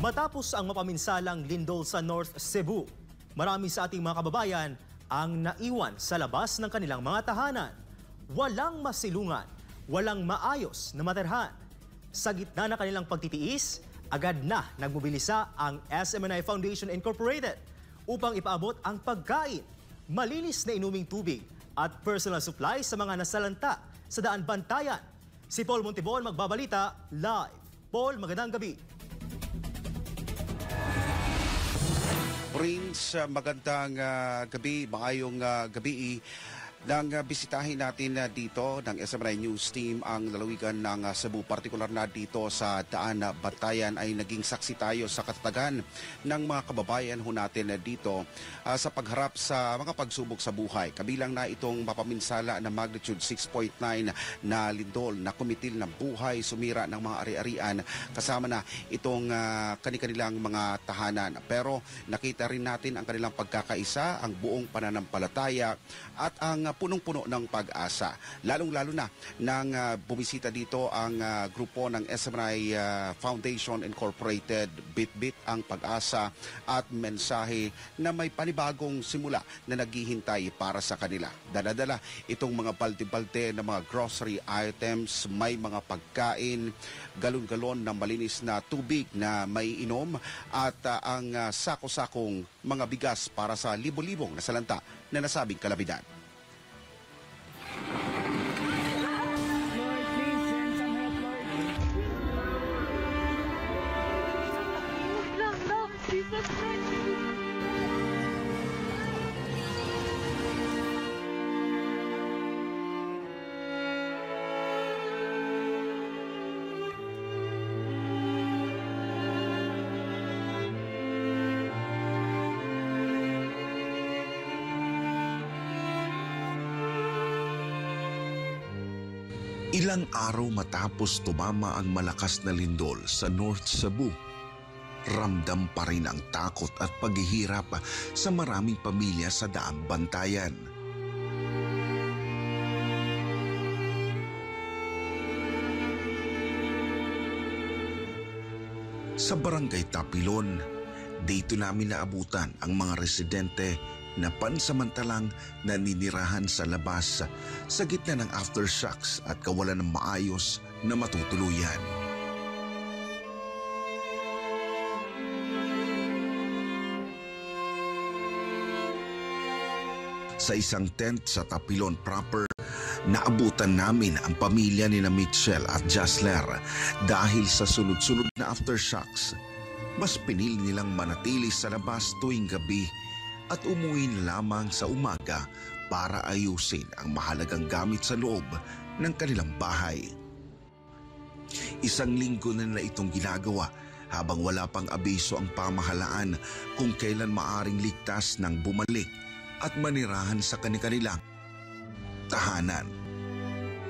Matapos ang mapaminsalang lindol sa North Cebu, marami sa ating mga kababayan ang naiwan sa labas ng kanilang mga tahanan. Walang masilungan, walang maayos na matirhan. Sa gitna ng kanilang pagtitiis, agad na nagmobilisa ang SMNI Foundation Incorporated upang ipaabot ang pagkain, malinis na inuming tubig at personal supplies sa mga nasalanta sa Daan Bantayan. Si Paul Montibon magbabalita live. Paul, magandang gabi. Prince, magandang gabi, maayong gabi. Nang bisitahin natin dito ng SMNI News Team ang lalawigan ng Cebu, partikular na dito sa Daan Bantayan, ay naging saksi tayo sa katatagan ng mga kababayan ho natin dito sa pagharap sa mga pagsubok sa buhay. Kabilang na itong mapaminsala na magnitude 6.9 na lindol na kumitil ng buhay, sumira ng mga ari-arian, kasama na itong kanilang mga tahanan. Pero nakita rin natin ang kanilang pagkakaisa, ang buong pananampalataya at ang punong-puno ng pag-asa. Lalong-lalo na nang bumisita dito ang grupo ng SMNI Foundation Incorporated, Bit-Bit ang pag-asa at mensahe na may panibagong simula na naghihintay para sa kanila. Dala-dala itong mga balde-balde na mga grocery items, may mga pagkain, galon-galon ng malinis na tubig na may inom at ang sako-sakong mga bigas para sa libo-libong nasalanta na nasabing kalamidad. Ilang araw matapos tumama ang malakas na lindol sa North Cebu, ramdam pa rin ang takot at paghihirap sa maraming pamilya sa Daang Bantayan. Sa Barangay Tapilon, dito namin naabutan ang mga residente na pansamantalang naninirahan sa labas sa gitna ng aftershocks at kawalan ng maayos na matutuluyan. Sa isang tent sa Tapilon proper, naabutan namin ang pamilya ni Mitchell at Jasler dahil sa sunod-sunod na aftershocks. Mas pinili nilang manatili sa labas tuwing gabi at umuwi na lamang sa umaga para ayusin ang mahalagang gamit sa loob ng kanilang bahay. Isang linggo na itong ginagawa habang wala pang abiso ang pamahalaan kung kailan maaring ligtas nang bumalik at manirahan sa kanilang tahanan.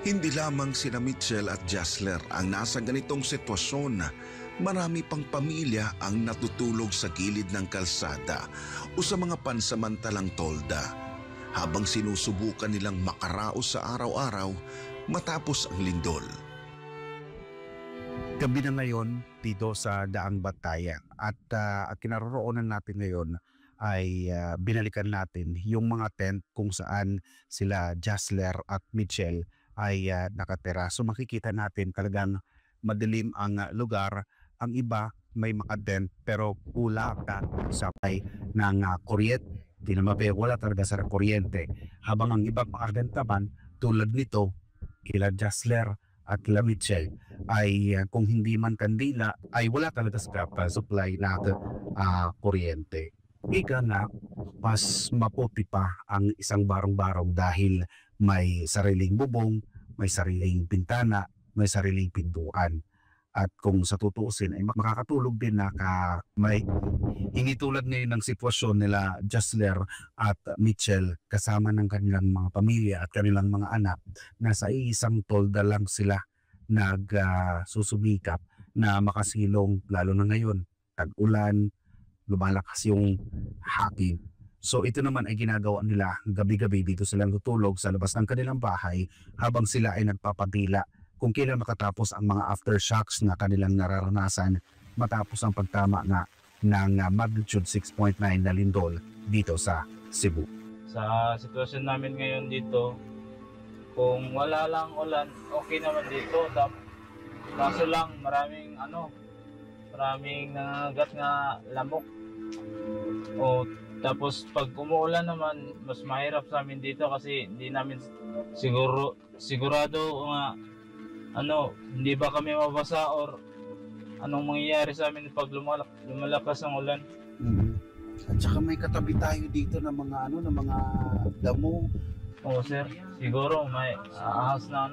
Hindi lamang sina Mitchell at Jasler ang nasa ganitong sitwasyon. Marami pang pamilya ang natutulog sa gilid ng kalsada o sa mga pansamantalang tolda habang sinusubukan nilang makaraos sa araw-araw matapos ang lindol. Gabi na ngayon dito sa Daang Bantayan at kinaroroonan natin ngayon ay binalikan natin yung mga tent kung saan sila Jasler at Mitchell ay nakatira. So makikita natin talagang madilim ang lugar. Ang iba may mga tent pero kulang ka sa pay ng kuryente. Di naman wala talaga sa kuryente. Habang ang ibang mga tent naman tulad nito, kila Jasler at kila Mitchell ay kung hindi man kandila ay wala talaga sa supply na kuryente. Ika na, mas maputi pa ang isang barong-barong dahil may sariling bubong, may sariling bintana, may sariling pintuan. At kung sa tutuusin ay makakatulog din na may hindi tulad ngayon ng sitwasyon nila Jasler at Mitchell kasama ng kanilang mga pamilya at kanilang mga anak na sa isang tolda lang sila nagsusumikap na makasilong, lalo na ngayon tag-ulan, lumalakas yung hangin. So ito naman ay ginagawa nila gabi-gabi, dito silang tutulog sa labas ng kanilang bahay habang sila ay nagpapatila kung kailan makatapos ang mga aftershocks na kanilang nararanasan matapos ang pagtama nga ng magnitude 6.9 na lindol dito sa Cebu. Sa sitwasyon namin ngayon dito, kung wala lang ulan, okay naman dito. Kaso lang maraming nangangagat nga lamok. Tapos pag umuulan naman, mas mahirap sa amin dito kasi hindi namin sigurado nga hindi ba kami mabasa or anong mangyayari sa amin pag lumalakas ang ulan. At saka may katabi tayo dito ng mga damo. Oo sir, siguro may ahas na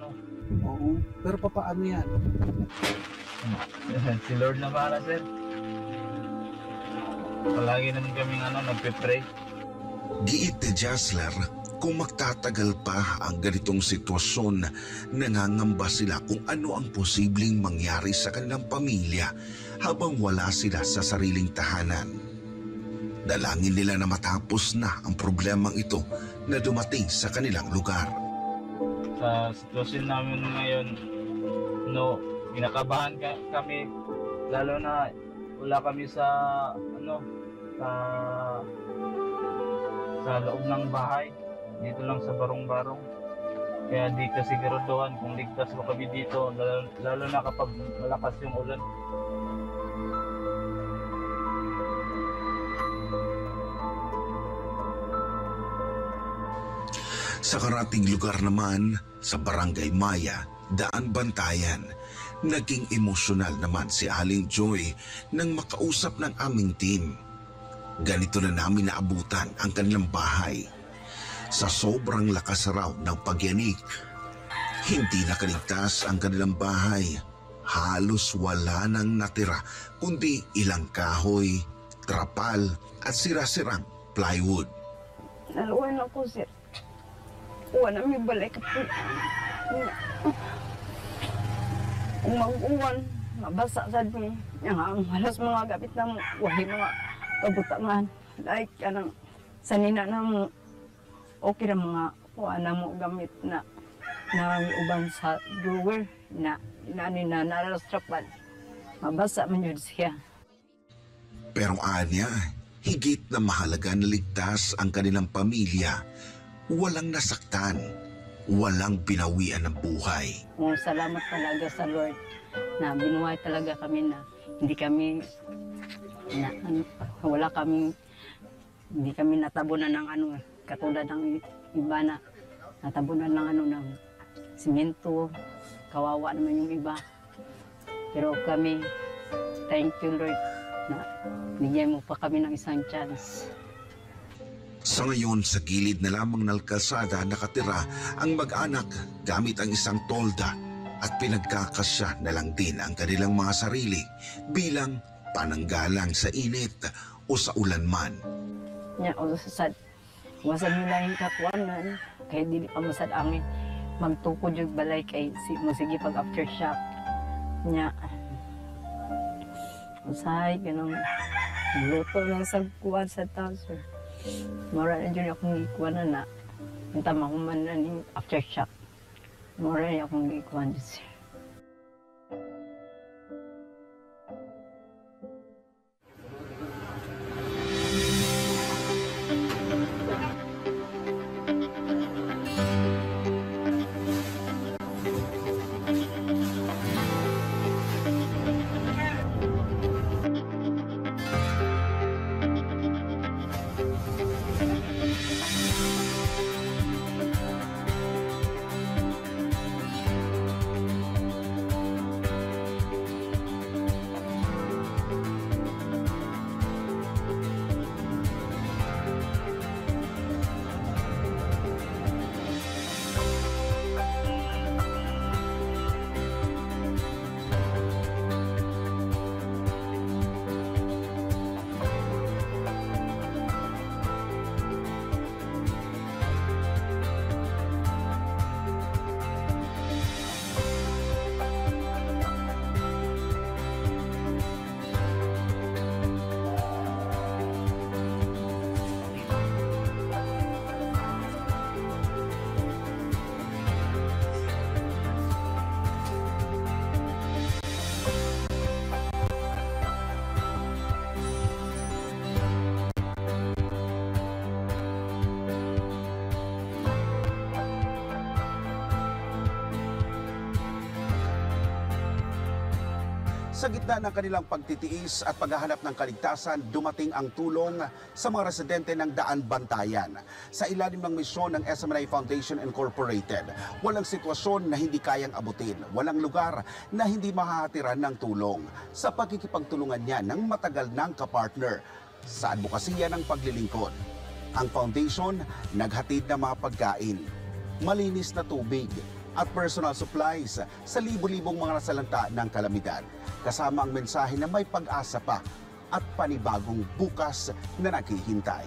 Oo. Pero papaano yan? Si Lord na para sir. Palagi naman kaming nagpe-pray. Giit ni Jasler, kung magtatagal pa ang ganitong sitwasyon, nangangamba sila kung ano ang posibleng mangyari sa kanilang pamilya habang wala sila sa sariling tahanan. Dalangin nila na matapos na ang problemang ito na dumating sa kanilang lugar. Sa sitwasyon namin ngayon, kinakabahan kami, lalo na wala kami sa loob ng bahay, dito lang sa barong-barong. Kaya di ka siguraduhan kung ligtas mo kami dito, lalo na kapag malakas yung ulan. Sa karating lugar naman, sa Barangay Maya, Daan Bantayan, naging emosyonal naman si Aling Joy nang makausap ng aming team. Ganito na namin naabutan ang kanilang bahay. Sa sobrang lakas raw ng pagyanig, hindi nakaligtas ang kanilang bahay. Halos wala nang natira kundi ilang kahoy, trapal at sira-sirang plywood. Naluwan ako, sir. Uwan namin balik ako. Kung mag-uwan, mabasa sa doon. Ang halos mga gabit ng wahi mga kabutangan. Like, sanina na okay na mga kuha na mo gamit na uban sa drawer na narastrapal. Mabasa man yun siya. Pero anya, higit na mahalaga na ligtas ang kanilang pamilya. Walang nasaktan, walang binawian ng buhay. Salamat talaga sa Lord na binuhay talaga kami na hindi kami hindi kami natabunan ng katulad ng iba na natabunan ng simento, kawawa naman yung iba. Pero kami, thank you Lord na bigyan mo pa kami ng isang chance. Sa ngayon, sa gilid na lamang ng kalsada nakatira ang mag-anak gamit ang isang tolda at pinagkakasya na lang din ang kanilang mga sarili bilang pananggalang sa init o sa ulan man. Nya o sad wasad nila yung kakuanan kay dili pa masad angin magtukod yung balay kay sige pag aftershock nya usay ganun luto lang sa kuwan sa tao sir. Mura na dyan akong ikuan na yung tamahuman na yung aftershock. Mura na akong ikuan dyan sir. Sa gitna ng kanilang pagtitiis at paghahanap ng kaligtasan, dumating ang tulong sa mga residente ng Daan Bantayan. Sa ilalim ng misyon ng SMNI Foundation Incorporated, walang sitwasyon na hindi kayang abutin, walang lugar na hindi mahahatiran ng tulong. Sa pagkikipagtulungan niya ng matagal ng kapartner sa advokasya ng paglilingkod. Ang foundation naghatid ng mga pagkain, malinis na tubig, at personal supplies sa libo-libong mga nasalanta ng kalamidad. Kasama ang mensahe na may pag-asa pa at panibagong bukas na naghihintay.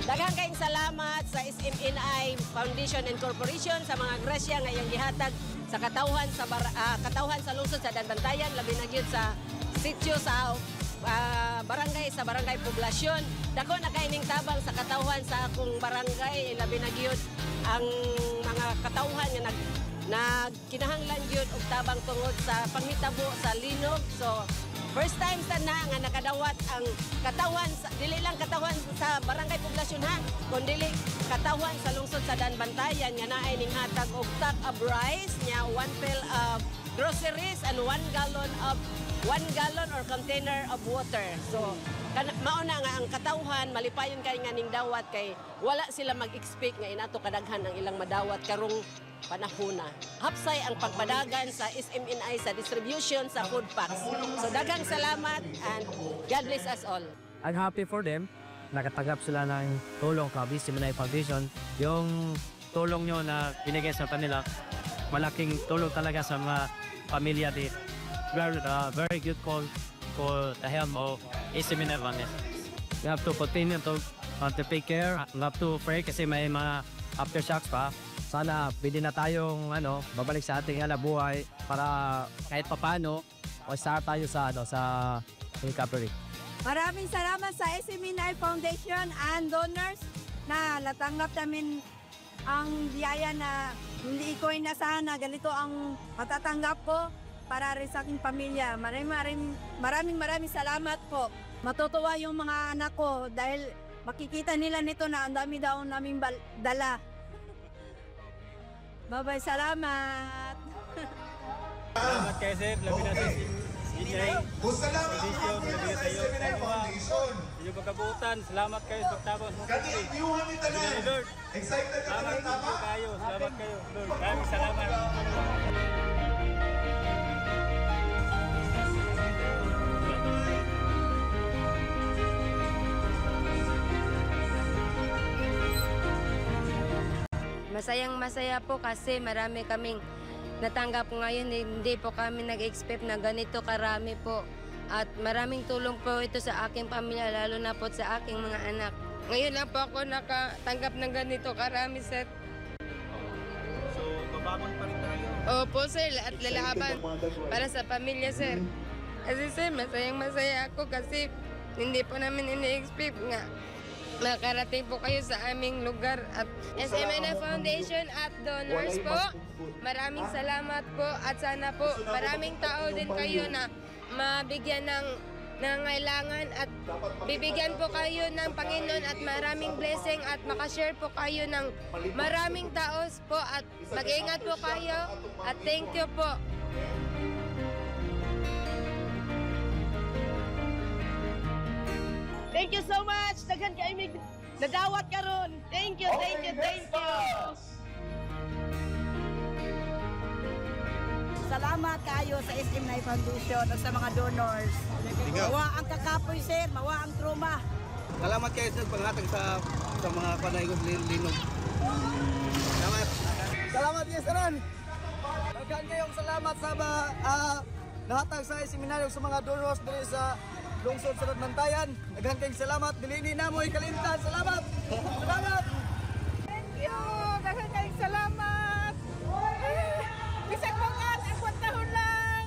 Daghang kayong salamat sa SMNI Foundation and Corporation sa mga grasya nga iyang gihatag sa katawhan sa lungsod sa Danbantayan, labi na gyud sa sitio sa barangay poblasyon. Dako na kaining tabang sa katawhan sa akong barangay, labi na gyud ang mga katawhan nga nagkinahanglan gyud og tabang tungod sa panghitabo sa linog. So first time sa na nga nakadawat ang katawan, dili lang katawan sa barangay poblasyon ha, kundi katawan sa lungsod sa Danbantayan nga naay ning hatag og sack of rice nya 1 pail of groceries and 1 gallon or container of water. So mao na nga ang katawhan malipayon kay nga ning dawat kay wala sila mag-expect nga inato kadaghan ang ilang madawat karong panahona. Hapsay ang pagpadagan sa SMNI sa distribution sa food packs. So daghang salamat and God bless us all. I'm happy for them. Nakatanggap sila ng tulong ka SMNI Foundation. Yung tulong nyo na binigay sa kanila, malaking tulong talaga sa mga pamilya dito. Very good call for the help of SMNI Foundation. We have to continue to take care. We have to pray kasi may mga aftershocks pa. Sana pwede na tayong babalik sa ating buhay para kahit papano o start tayo sa recovery. Maraming salamat sa SMNI Foundation and donors na natanggap namin ang biyaya na hindi ko inasahan na ganito ang matatanggap ko para rin sa aking pamilya. Maraming salamat po. Matutuwa yung mga anak ko dahil makikita nila nito na ang dami daw naming dala. Bye-bye, salamat! Salamat kayo sir, labi na sa CJ Foundation, labi na tayo sa inyong pagkabutan. Salamat kayo sa pagtabang sa mga Lord. Salamat kayo, Lord. Maraming salamat. Masayang-masaya po kasi marami kaming natanggap ngayon. Hindi po kami nag-expect na ganito karami po. At maraming tulong po ito sa aking pamilya, lalo na po sa aking mga anak. Ngayon lang po ako nakatanggap ng ganito karami, sir. So, babangon pa rin tayo? Opo, sir. At lalaban para sa pamilya, sir. Kasi sir, masaya ako kasi hindi po namin ini-expect nga makarating po kayo sa aming lugar. At SMNI Foundation at donors po, maraming salamat po at sana po maraming tao din kayo na mabigyan ng nangailangan at bibigyan po kayo ng Panginoon at maraming blessing at makashare po kayo ng maraming taos po at mag-ingat po kayo at thank you po. Thank you so much. Daghan kayo may nadawat karon. Thank you, thank you, thank you. Salamat kayo sa SMNI Foundation at sa mga donors. Mawa ang kakapoy, sir. Mawa ang trauma. Salamat kayo sa panghatag sa mga panayos linog. Salamat. Salamat kayo, Saran. Daghan kayong salamat sa nahatag sa seminaryo sa mga donors diri sa lungsod sa Bantayan. Daghan kayong salamat. Dilini na mo ikalimtan. Salamat. Salamat. Thank you. Daghan kayong salamat. Bisag mo nga, ang kwantahon lang.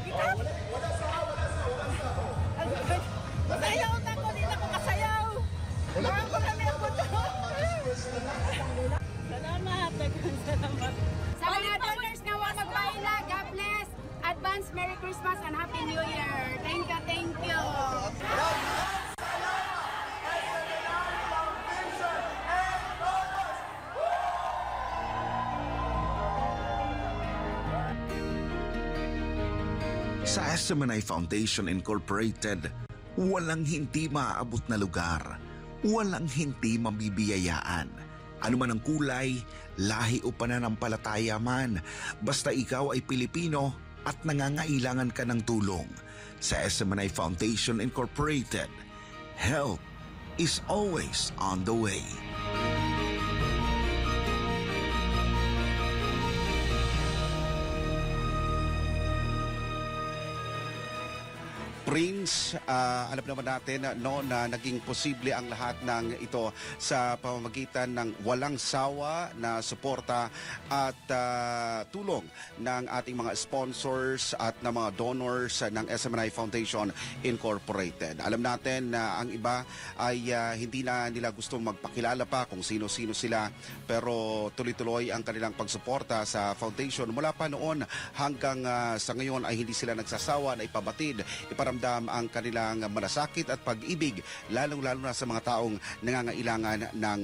Ikap? Masayaw na ko, di na ko kasayaw. Parang ko kami ang kwantahon. Salamat, daghan salamat. Sa mga donors na wag magpaila, God bless. Advance Merry Christmas and Happy New Year. Thank you, thank you. Sa SMNI Foundation Incorporated, walang hindi maaabot na lugar, walang hindi mabibiyayaan. Ano man ang kulay, lahi o pananampalataya man, basta ikaw ay Pilipino at nangangailangan ka ng tulong. Sa SMNI Foundation Incorporated, help is always on the way. Prince, alam naman natin na naging posible ang lahat ng ito sa pamamagitan ng walang sawa na suporta at tulong ng ating mga sponsors at ng mga donors ng SMNI Foundation Incorporated. Alam natin na ang iba ay hindi na nila gustong magpakilala pa kung sino-sino sila, pero tuloy-tuloy ang kanilang pagsuporta sa foundation mula pa noon hanggang sa ngayon ay hindi sila nagsasawa na ipabatid, iparamdam ang kanilang malasakit at pag-ibig, lalong-lalo na sa mga taong nangangailangan ng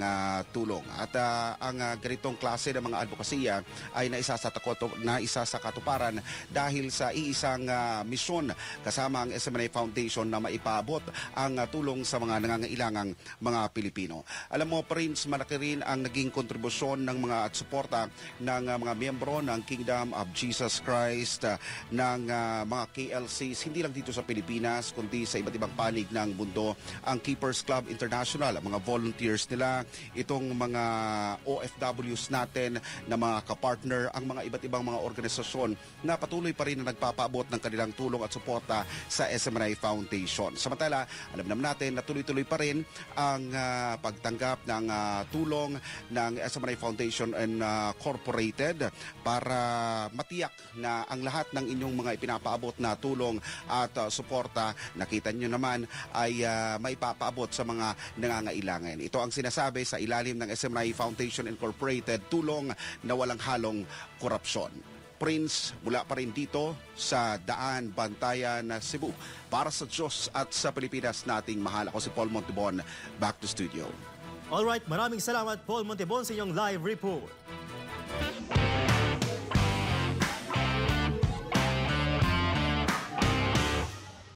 tulong. At ang ganitong klase ng mga advokasya ay naisa sa katuparan dahil sa iisang misyon kasama ang SMNI Foundation na maipaabot ang tulong sa mga nangangailangang mga Pilipino. Alam mo, Prince, malaki rin ang naging kontribusyon ng mga at suporta ng mga miyembro ng Kingdom of Jesus Christ, ng mga KLCs, hindi lang dito sa Pilipinas, kundi sa iba't ibang panig ng mundo. Ang Keepers Club International, ang mga volunteers nila, itong mga OFWs natin na mga kapartner, ang mga iba't ibang mga organisasyon na patuloy pa rin na nagpapaabot ng kanilang tulong at suporta sa SMNI Foundation. Samantala, alam naman natin na tuloy-tuloy pa rin ang pagtanggap ng tulong ng SMNI Foundation Incorporated para matiyak na ang lahat ng inyong mga ipinapaabot na tulong at suporta, nakita nyo naman, ay maipapaabot sa mga nangangailangan. Ito ang sinasabi sa ilalim ng SMNI Foundation Incorporated, tulong na walang halong korupsyon. Prince, mula pa rin dito sa Daan, Bantayan, Cebu. Para sa Diyos at sa Pilipinas nating mahal. Ako si Paul Montibon, back to studio. Alright, maraming salamat Paul Montibon sa inyong live report.